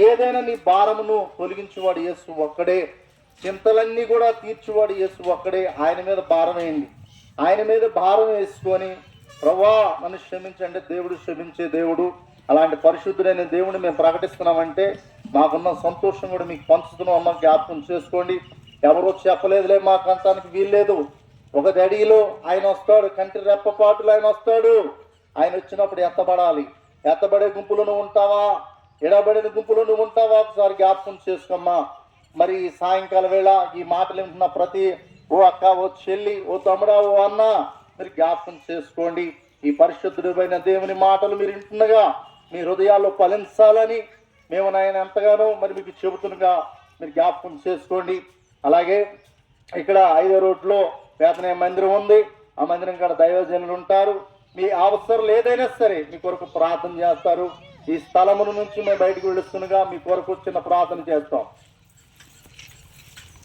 ఏదైనా నీ భారమును తొలగించువాడు యేసు ఒక్కడే, చింతలన్నీ కూడా తీర్చువాడు యేసు ఒక్కడే. ఆయన మీద భారం వేయండి. ఆయన మీద భారం వేసుకొని, ప్రభువా నన్ను క్షమించండి. దేవుడు క్షమించే దేవుడు. అలాంటి పరిశుద్ధుడైన దేవుడిని మేము ప్రకటిస్తున్నామంటే మాకున్న సంతోషం కూడా మీకు పంచుతున్నాం అమ్మ. జ్ఞాపకం చేసుకోండి. ఎవరో చెప్పలేదులే మాకు అంతానికి వీల్లేదు. ఒక దడిలో ఆయన వస్తాడు, కంటి రెప్పపాటులు ఆయన వస్తాడు. ఆయన వచ్చినప్పుడు ఎత్తబడాలి. ఎత్తబడే గుంపులో నువ్వు ఉంటావా, ఎడబడిన గుంపులో నువ్వు ఉంటావా? ఒకసారి జ్ఞాపకం చేసుకోమ్మా. మరి సాయంకాల వేళ ఈ మాటలు వింటున్న ప్రతి ఓ అక్క, ఓ చెల్లి, ఓ తమ్ముడా, ఓ అన్న, మీరు జ్ఞాపకం చేసుకోండి. ఈ పరిశుద్ధుడైన దేవుని మాటలు మీరు వింటున్నగా మీ హృదయాల్లో ఫలించాలని మేము నాయన ఎంతగానో మరి మీకు చెబుతుండగా మీరు జ్ఞాపకం చేసుకోండి. అలాగే ఇక్కడ 5వ రోడ్లో వేతన మందిరం ఉంది. ఆ మందిరం కాడ దైవజనులు ఉంటారు. మీ అవసరం ఏదైనా సరే మీ కొరకు ప్రార్థన చేస్తారు. ఈ స్థలముల నుంచి మేము బయటకు వెళుతుండగా మీ కొరకు చిన్న ప్రార్థన చేస్తాం.